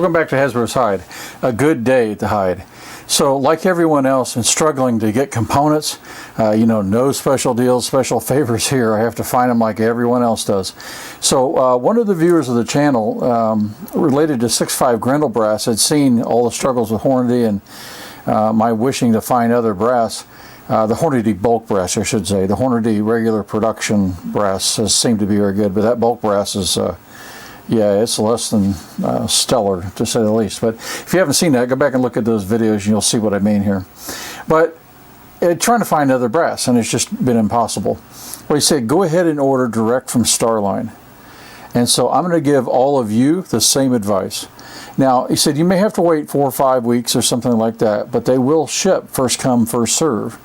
Welcome back to Hasbro's Hide. A good day to hide. So like everyone else and struggling to get components, no special deals, special favors here. I have to find them like everyone else does. So one of the viewers of the channel related to 6.5 Grendel Brass had seen all the struggles with Hornady and my wishing to find other brass. The Hornady bulk brass, I should say. The Hornady regular production brass has seemed to be very good, but that bulk brass is yeah, it's less than stellar, to say the least. But if you haven't seen that, go back and look at those videos and you'll see what I mean here. But trying to find other brass, and it's just been impossible. Well, he said, go ahead and order direct from Starline. And so I'm going to give all of you the same advice. Now, he said, you may have to wait 4 or 5 weeks or something like that, but they will ship first come, first serve.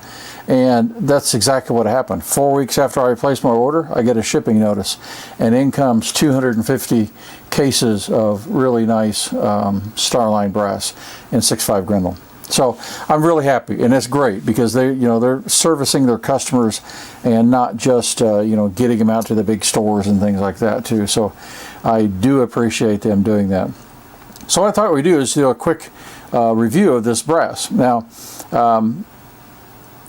And that's exactly what happened. 4 weeks after I placed my order, I get a shipping notice. And in comes 250 cases of really nice Starline brass in 6.5 Grendel. So I'm really happy, and it's great because they're servicing their customers and not just getting them out to the big stores and things like that too. So I do appreciate them doing that. So what I thought we'd do is do a quick review of this brass. Now,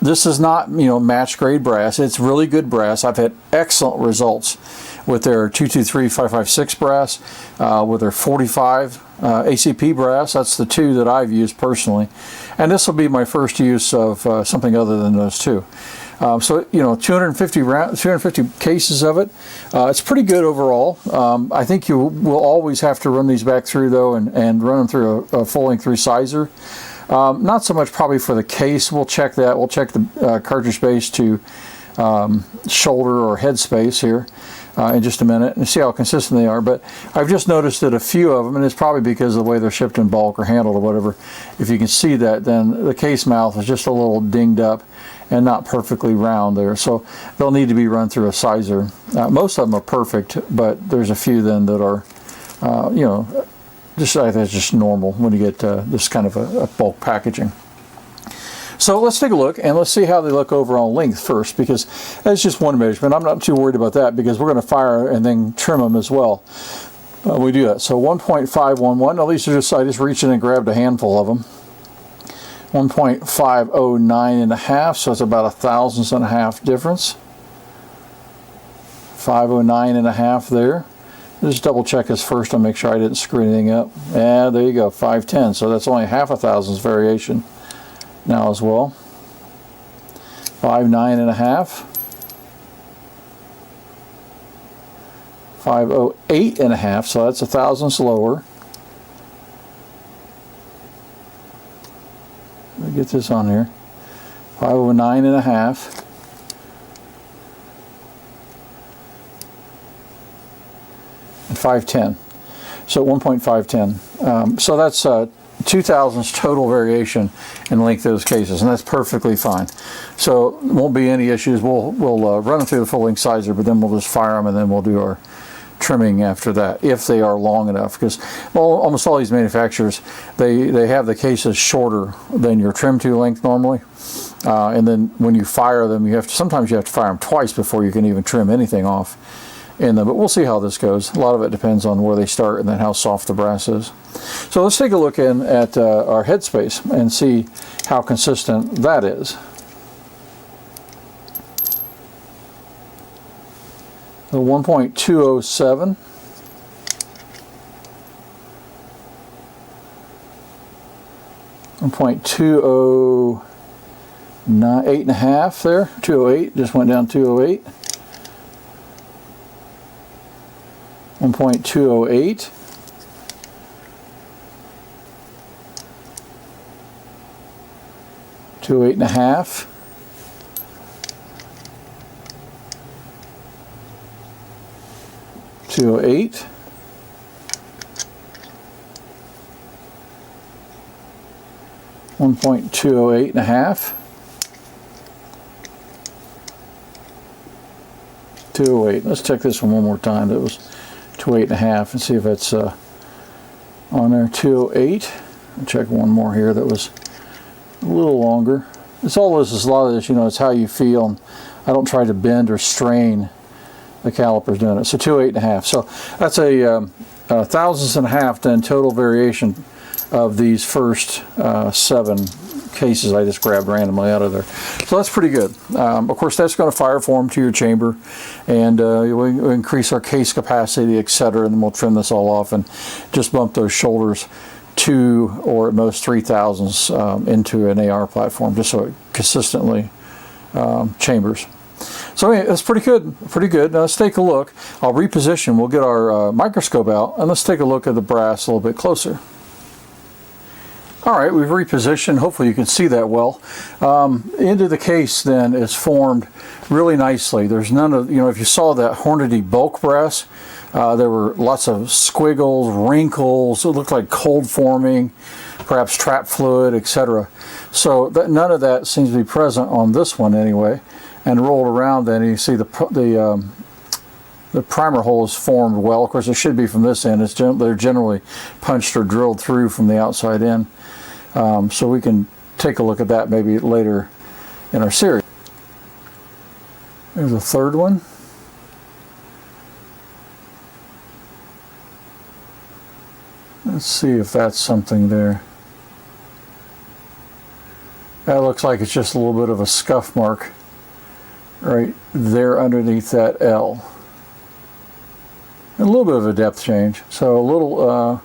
this is not match grade brass. It's really good brass. I've had excellent results with their 223-556 brass, with their 45 ACP brass. That's the two that I've used personally, and this will be my first use of something other than those two. So 250 cases of it. It's pretty good overall. I think you will always have to run these back through though, and run them through a full length resizer. Not so much probably for the case. We'll check that. We'll check the cartridge space to shoulder or head space here in just a minute and see how consistent they are. But I've just noticed that a few of them, and it's probably because of the way they're shipped in bulk or handled or whatever, if you can see that, then the case mouth is just a little dinged up and not perfectly round there. So they'll need to be run through a sizer. Most of them are perfect, but there's a few then that are, that's just normal when you get this kind of a bulk packaging. So let's take a look and let's see how they look over on length first, because that's just one measurement. I'm not too worried about that because we're going to fire and then trim them as well. We do that. So 1.511. Now these are I just reached in and grabbed a handful of them. 1.509 and a half. So it's about 1/1000th and a half difference. 509 and a half there. Just double check this first and make sure I didn't screw anything up. Yeah, there you go, 510. So that's only 0.5 variation now as well. 5.9 and a half. 5.08 and a half. So that's 1/1000th lower. Let me get this on here. 5.09 and a half. And 510. So 1.510. So that's 0.002 total variation in length of those cases, and that's perfectly fine. So won't be any issues. We'll run them through the full length sizer, but then we'll just fire them and then we'll do our trimming after that, if they are long enough, because almost all these manufacturers, they have the cases shorter than your trim to length normally, and then when you fire them, sometimes you have to fire them twice before you can even trim anything off in them. But we'll see how this goes. A lot of it depends on where they start and then how soft the brass is. So let's take a look at our headspace and see how consistent that is. So 1.207. 1.209, 8.5 there. 208 just went down 208. 1.208. 208.5. 208. 1.208 and a half. 208. Let's check this one more time. That was 208 and a half, and see if it's on there. 208. I'll check one more here that was a little longer. It's all this is a lot of this, it's how you feel. And I don't try to bend or strain the calipers doing it. So 208 and a half. So that's a thousandths and a half then total variation of these first 7 cases I just grabbed randomly out of there. So that's pretty good. Of course, that's going to fire form to your chamber, and we'll increase our case capacity, etc., and then we'll trim this all off and just bump those shoulders 2 or at most 3 thousandths into an AR platform, just so it consistently chambers. So anyway, that's pretty good, pretty good. Now let's take a look. I'll reposition. We'll get our microscope out, and let's take a look at the brass a little bit closer. All right, we've repositioned. Hopefully you can see that well. Into the case then is formed really nicely. There's none of, if you saw that Hornady bulk brass, there were lots of squiggles, wrinkles. It looked like cold forming, perhaps trap fluid, etc. So none of that seems to be present on this one anyway. And rolled around then, and you see the primer hole is formed well. Of course, it should be from this end. They're generally punched or drilled through from the outside in. So we can take a look at that maybe later in our series. There's a third one. Let's see if that's something there. That looks like it's just a little bit of a scuff mark right there underneath that L. A little bit of a depth change, so a little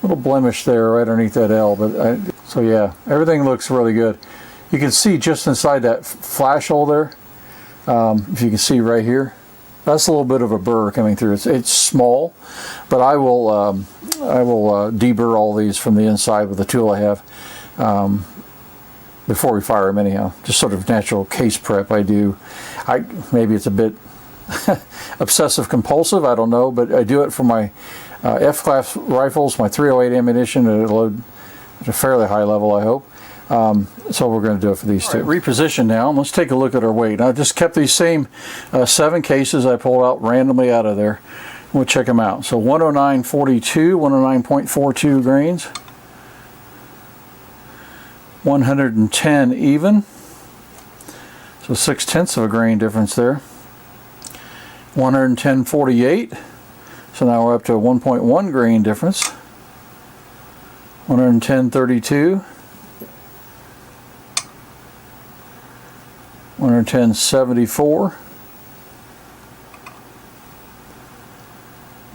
blemish there right underneath that L. But so yeah, everything looks really good. You can see just inside that flash hole there, if you can see right here, that's a little bit of a burr coming through. It's small, but I will deburr all these from the inside with the tool I have before we fire them anyhow. Just sort of natural case prep I do. Maybe it's a bit obsessive compulsive, I don't know, but I do it for my F-class rifles, my .308 ammunition at a fairly high level, I hope. So we're going to do it for these two. Right, reposition now, and let's take a look at our weight. I just kept these same 7 cases I pulled out randomly out of there. We'll check them out. So 109.42, 109.42 grains. 110 even. So 6/10 of a grain difference there. 110.48. So now we're up to a 1.1 grain difference. 110.32. 110.74.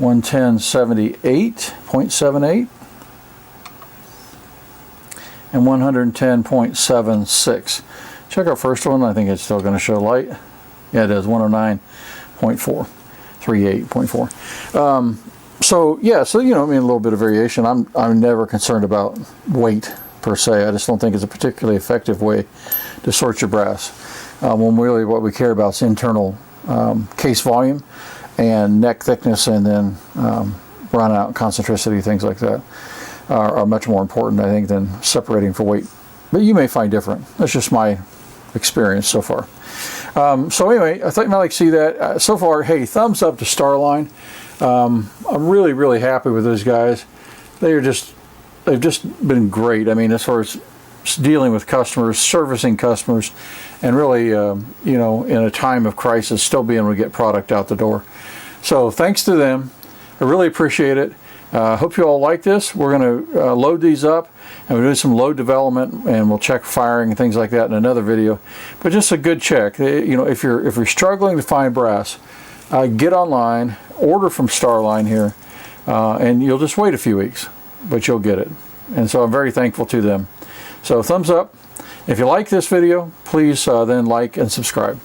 110.78.78. And 110.76. Check our first one. I think it's still going to show light. Yeah, it is. 109.4. 38.4. So yeah, so I mean, a little bit of variation. I'm never concerned about weight per se. I just don't think it's a particularly effective way to sort your brass. When really what we care about is internal case volume and neck thickness, and then run out concentricity, things like that are much more important, I think, than separating for weight. But you may find different. That's just my experience so far. So anyway, I thought you might like to see that. So far, hey, thumbs up to Starline. I'm really, really happy with those guys. They've just been great. I mean, as far as dealing with customers, servicing customers, and really, in a time of crisis, still being able to get product out the door. So thanks to them. I really appreciate it. Hope you all like this. We're going to load these up, and we'll do some load development, and we'll check firing and things like that in another video. But just a good check. If you're struggling to find brass, get online, order from Starline here, and you'll just wait a few weeks, but you'll get it. And so I'm very thankful to them. So thumbs up. If you like this video, please then like and subscribe.